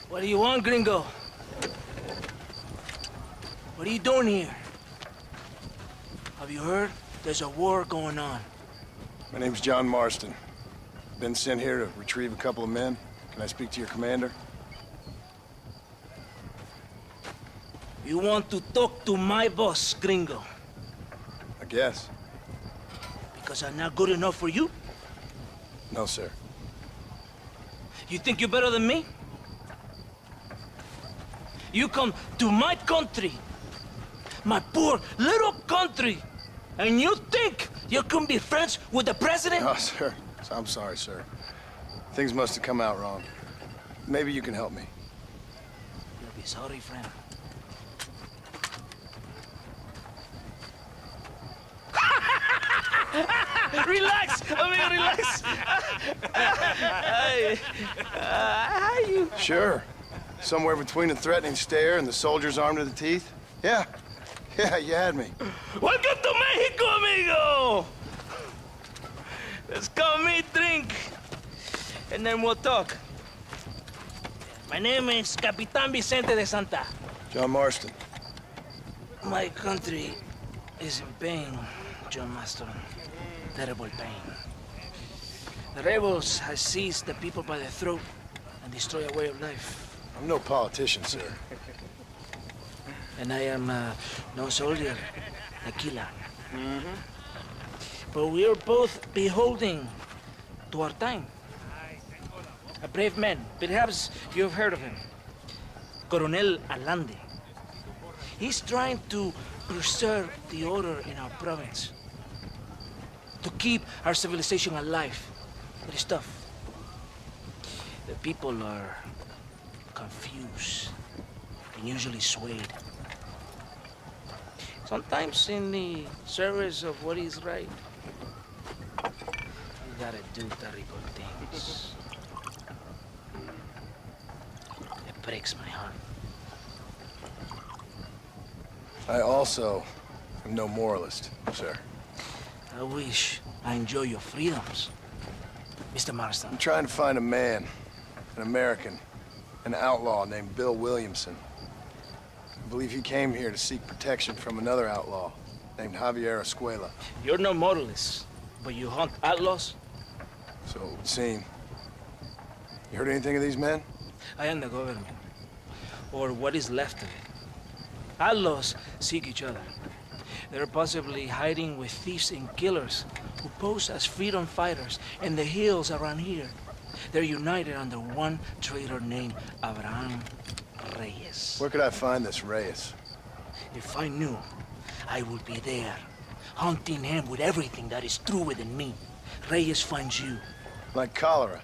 What do you want, gringo? What are you doing here? Have you heard? There's a war going on. My name's John Marston. Been sent here to retrieve a couple of men. Can I speak to your commander? You want to talk to my boss, gringo? I guess. Because I'm not good enough for you? No, sir. You think you're better than me? You come to my country, my poor little country, and you think you can be friends with the president? Oh, sir. I'm sorry, sir. Things must have come out wrong. Maybe you can help me. You'll be sorry, friend. Relax, amigo, relax. You... Sure. Somewhere between a threatening stare and the soldier's arm to the teeth? Yeah. Yeah, you had me. Welcome to Mexico, amigo! Let's come eat, drink, and then we'll talk. My name is Capitan Vicente de Santa. John Marston. My country is in pain, John Marston. Terrible pain. The rebels have seized the people by the throat and destroyed a way of life. I'm no politician, sir. And I am no soldier, a killer. But we are both beholding to our time. A brave man, perhaps you've heard of him. Coronel Allende. He's trying to preserve the order in our province. To keep our civilization alive. It is tough. The people are confused and usually swayed. Sometimes in the service of what is right, you gotta do terrible things. It breaks my heart. I also am no moralist, sir. I wish I enjoy your freedoms, Mr. Marston. I'm trying to find a man, an American, an outlaw named Bill Williamson. I believe he came here to seek protection from another outlaw named Javier Escuela. You're no moralist, but you hunt outlaws? So it would seem. You heard anything of these men? I am the government, or what is left of it. Outlaws seek each other. They're possibly hiding with thieves and killers who pose as freedom fighters in the hills around here. They're united under one traitor named Abraham Reyes. Where could I find this Reyes? If I knew, I would be there, hunting him with everything that is true within me. Reyes finds you. Like cholera.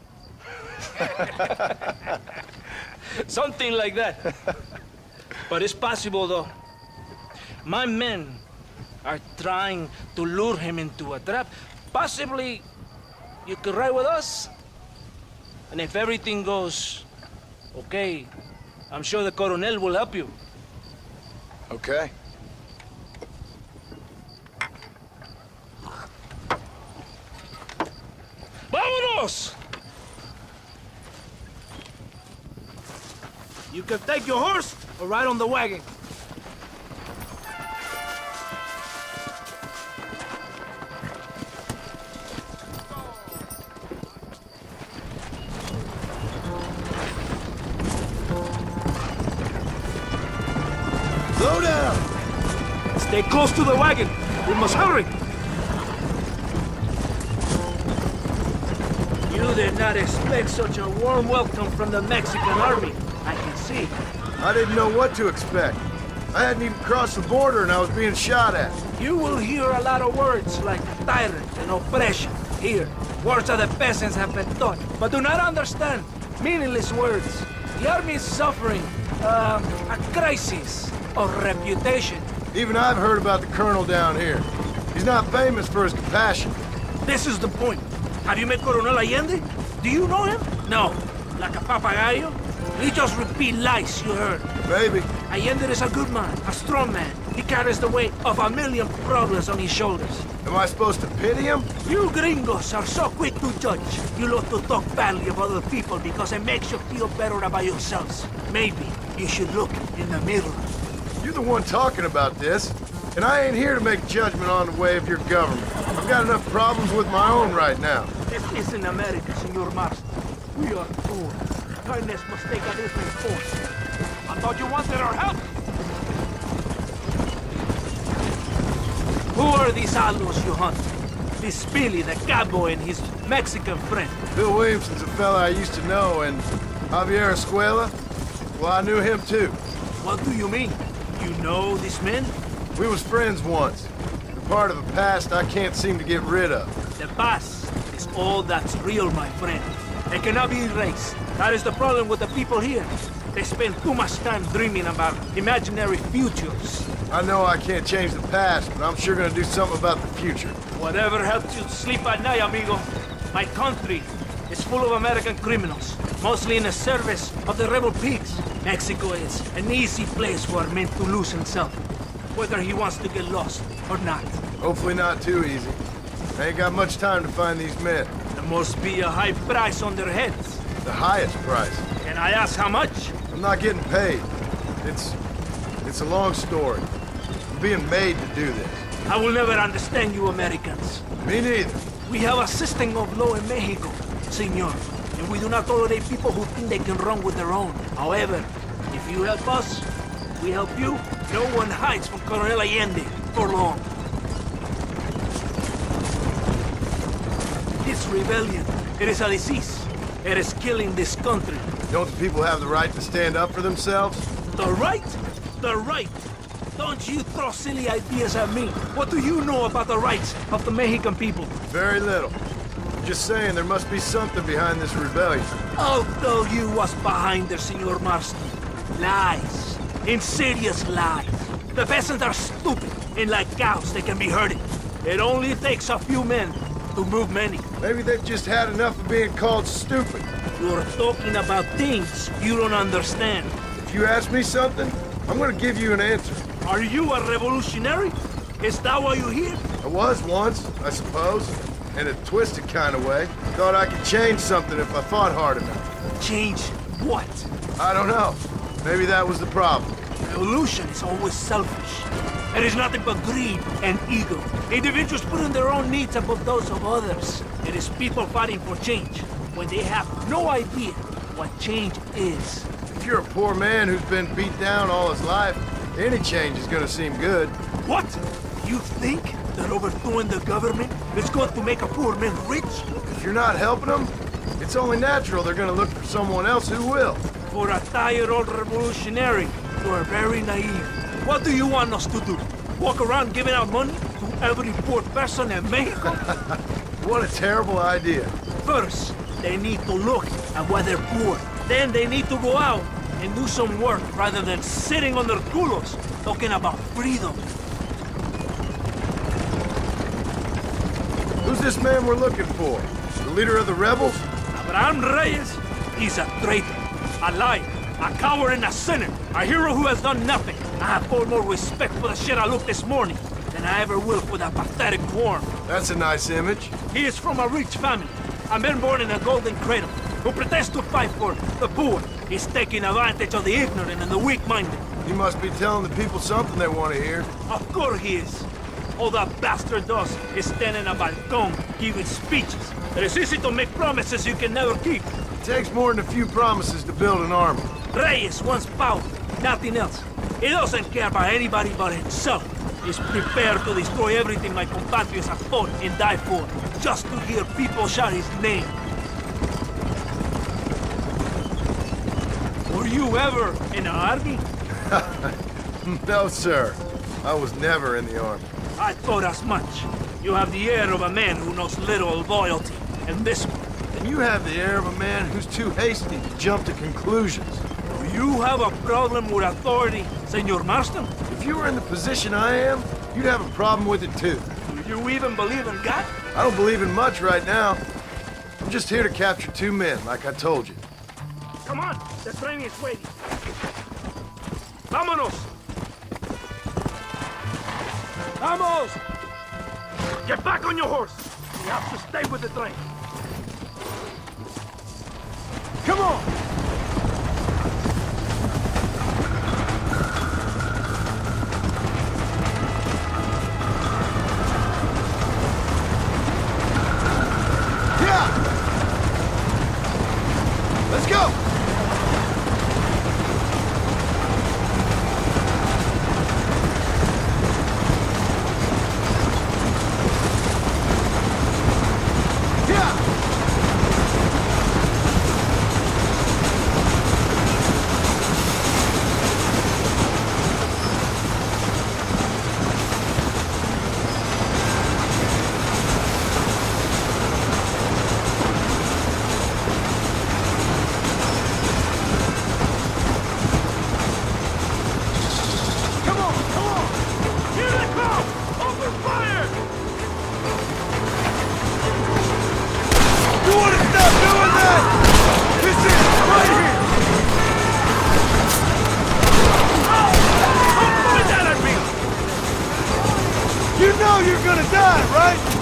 Something like that. But it's possible, though. My men are trying to lure him into a trap. Possibly, you could ride with us. And if everything goes okay, I'm sure the Coronel will help you. Okay. Vámonos! You can take your horse or ride on the wagon. Slow down! Stay close to the wagon. We must hurry. You did not expect such a warm welcome from the Mexican army. I can see. I didn't know what to expect. I hadn't even crossed the border and I was being shot at. You will hear a lot of words like tyrant and oppression here. Words that the peasants have been taught, but do not understand. Meaningless words. The army is suffering a crisis of reputation. Even I've heard about the colonel down here. He's not famous for his compassion. This is the point. Have you met Coronel Allende? Do you know him? No. Like a papagayo? He just repeat lies you heard. Maybe. Allende is a good man, a strong man. He carries the weight of 1,000,000 problems on his shoulders. Am I supposed to pity him? You gringos are so quick to judge. You love to talk badly of other people because it makes you feel better about yourselves. Maybe you should look in the mirror. You're the one talking about this, and I ain't here to make judgment on the way of your government. I've got enough problems with my own right now. This isn't America, Senor Marston. We are poor. Kindness must take a different form. I thought you wanted our help. Who are these allos you hunt? This Billy, the cowboy, and his Mexican friend. Bill Williamson's a fella I used to know, and Javier Escuela, well, I knew him too. What do you mean? You know these men? We was friends once. The part of the past I can't seem to get rid of. The past is all that's real, my friend. It cannot be erased. That is the problem with the people here. They spend too much time dreaming about imaginary futures. I know I can't change the past, but I'm sure gonna do something about the future. Whatever helps you sleep at night, amigo. My country is full of American criminals, mostly in the service of the rebel pigs. Mexico is an easy place for a man to lose himself, whether he wants to get lost or not. Hopefully not too easy. I ain't got much time to find these men. There must be a high price on their heads. The highest price. Can I ask how much? I'm not getting paid. It's a long story. I'm being made to do this. I will never understand you Americans. Me neither. We have a system of law in Mexico, senor, and we do not tolerate people who think they can run with their own. However, if you help us, we help you. No one hides from Colonel Allende for long. This rebellion, it is a disease. It is killing this country. Don't the people have the right to stand up for themselves? The right? The right! Don't you throw silly ideas at me. What do you know about the rights of the Mexican people? Very little. I'm just saying there must be something behind this rebellion. I'll tell you what's behind there, Senor Marston. Lies. Insidious lies. The peasants are stupid, and like cows, they can be herded. It only takes a few men to move many. Maybe they've just had enough of being called stupid. You're talking about things you don't understand. If you ask me something, I'm gonna give you an answer. Are you a revolutionary? Is that why you're here? I was once, I suppose. In a twisted kind of way. Thought I could change something if I thought hard enough. Change what? I don't know. Maybe that was the problem. Revolution is always selfish. It is nothing but greed and ego. Individuals putting their own needs above those of others. It is people fighting for change when they have no idea what change is. If you're a poor man who's been beat down all his life, any change is gonna seem good. What? You think that overthrowing the government is going to make a poor man rich? If you're not helping them, it's only natural they're gonna look for someone else who will. For a tired old revolutionary, you are very naive. What do you want us to do? Walk around giving out money to every poor person in Mexico? What a terrible idea. First, they need to look at why they're poor. Then they need to go out and do some work rather than sitting on their culos talking about freedom. Who's this man we're looking for? The leader of the rebels? Abraham Reyes, he's a traitor, a liar, a coward and a sinner, a hero who has done nothing. I have far more respect for the shit I looked this morning than I ever will for that pathetic worm. That's a nice image. He is from a rich family, a man born in a golden cradle, who pretends to fight for the poor. He's taking advantage of the ignorant and the weak-minded. He must be telling the people something they want to hear. Of course he is. All that bastard does is stand in a balcón giving speeches. It is easy to make promises you can never keep. It takes more than a few promises to build an army. Reyes wants power, nothing else. He doesn't care about anybody but himself. He's prepared to destroy everything my compatriots have fought and died for, just to hear people shout his name. Were you ever in the army? No, sir. I was never in the army. I thought as much. You have the air of a man who knows little of loyalty, and this one. And you have the air of a man who's too hasty to jump to conclusions. Do you have a problem with authority, Senor Marston? If you were in the position I am, you'd have a problem with it too. Do you even believe in God? I don't believe in much right now. I'm just here to capture 2 men, like I told you. Come on, the train is waiting. Vámonos! Vamos! Get back on your horse! You have to stay with the train. Come on! Yeah! Let's go! You're gonna die, right?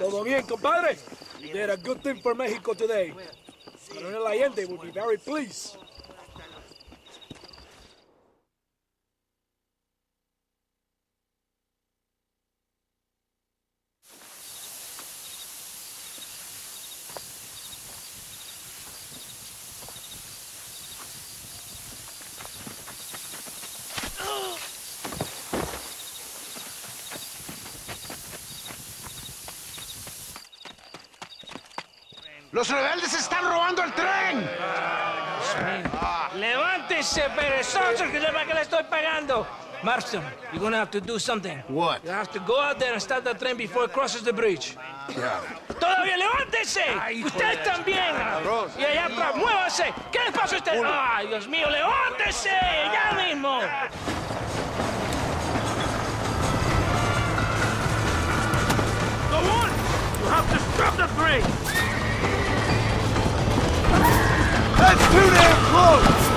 Todo bien, compadre? You did a good thing for Mexico today. Colonel Allende will be very pleased. ¡Los rebeldes están robando el tren! Levántese, perezosos, que sepa que le estoy pagando. Marston, you're gonna have to do something. What? You have to go out there and stop the train before it crosses the bridge. Yeah. ¡Todavía levántese! ¡Usted también! Y allá atrás, muévase. ¿Qué les pasa a usted? ¡Ay, Dios mío, levántese! ¡Ya mismo! Go on! You have to stop the train! That's too damn close!